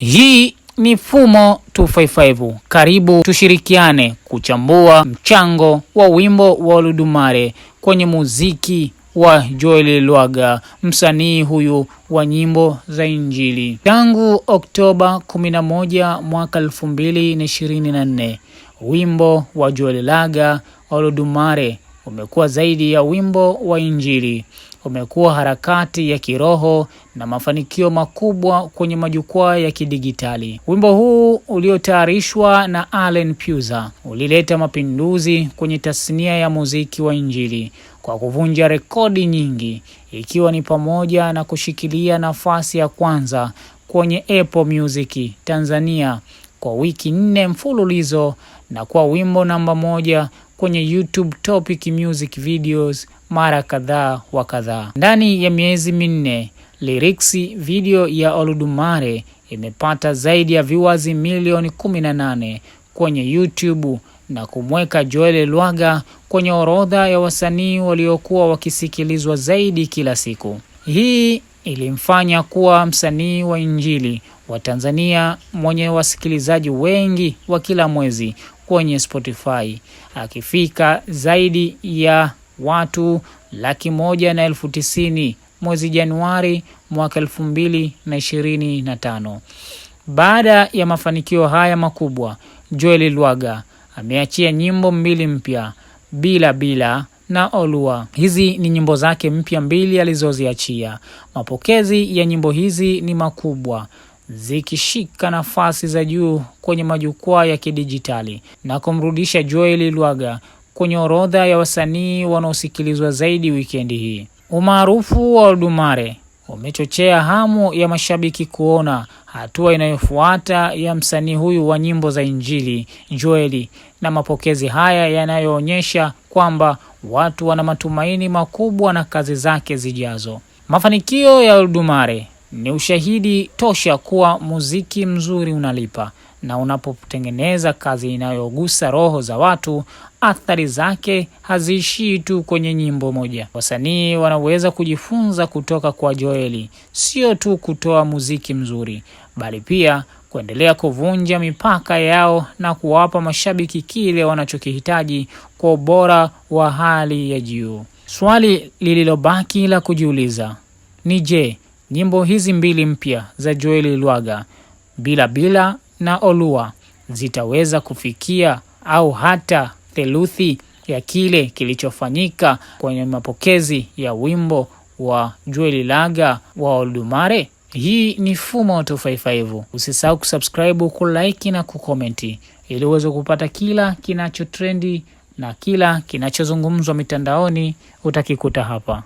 Hii ni Fumo 255. Karibu tushirikiane kuchambua mchango wa wimbo wa Oludumare kwenye muziki wa Joel Lwaga, msanii huyu wa nyimbo za Injili. Tangu Oktoba 11 mwaka 2024, wimbo wa Joel Lwaga Oludumare umekuwa zaidi ya wimbo wa Injili. Umekuwa harakati ya kiroho na mafanikio makubwa kwenye majukwaa ya kidigitali. Wimbo huu uliotayarishwa na Allen Puza ulileta mapinduzi kwenye tasnia ya muziki wa Injili kwa kuvunja rekodi nyingi, ikiwa ni pamoja na kushikilia nafasi ya kwanza kwenye Apple Music Tanzania kwa wiki 4 mfululizo na kwa wimbo namba 1 kwenye YouTube Topic Music Videos mara kadhaa wa kadhaa. Ndani ya miezi 4, lyrics video ya Oludumare imepata zaidi ya viewers milioni 18 kwenye YouTube na kumweka Joel Lwaga kwenye orodha ya wasanii waliokuwa wakisikilizwa zaidi kila siku. Hii ilimfanya kuwa msanii wa Injili wa Tanzania mwenye wasikilizaji wengi wa kila mwezi kwenye Spotify, akifika zaidi ya watu 190,000 mwezi Januari mwaka 2025. Baada ya mafanikio haya makubwa, Joel Lwaga ameachia nyimbo 2 mpya, Bila Bila na Olua. Hizi ni nyimbo zake mpya 2 alizoziachia. Mapokezi ya nyimbo hizi ni makubwa, zikishika nafasi za juu kwenye majukwaa ya kidijitali na kumrudisha Joel Lwaga kwenye orodha ya wasanii wanaosikilizwa zaidi wikendi hii. Umaarufu wa Oludumare umechochea hamu ya mashabiki kuona hatua inayofuata ya msanii huyu wa nyimbo za Injili Joel, na mapokezi haya yanayoonyesha kwamba watu wana matumaini makubwa na kazi zake zijazo. Mafanikio ya Oludumare ni ushahidi tosha kuwa muziki mzuri unalipa, na unapotengeneza kazi inayogusa roho za watu, athari zake haziishii tu kwenye nyimbo moja. Wasanii wanaweza kujifunza kutoka kwa Joel, sio tu kutoa muziki mzuri, bali pia kuendelea kuvunja mipaka yao na kuwapa mashabiki kile wanachokihitaji kwa ubora wa hali ya juu. Swali lililobaki la kujiuliza ni je, nyimbo hizi 2 mpya za Joel Lwaga, Bila Bila na Olua, zitaweza kufikia au hata theluthi ya kile kilichofanyika kwenye mapokezi ya wimbo wa Joel Lwaga wa Oludumare? Hii ni Fumo 255. Usisahau kusubscribe, kulike na kukomenti ili uweze kupata kila kinachotrendi na kila kinachozungumzwa mitandaoni utakikuta hapa.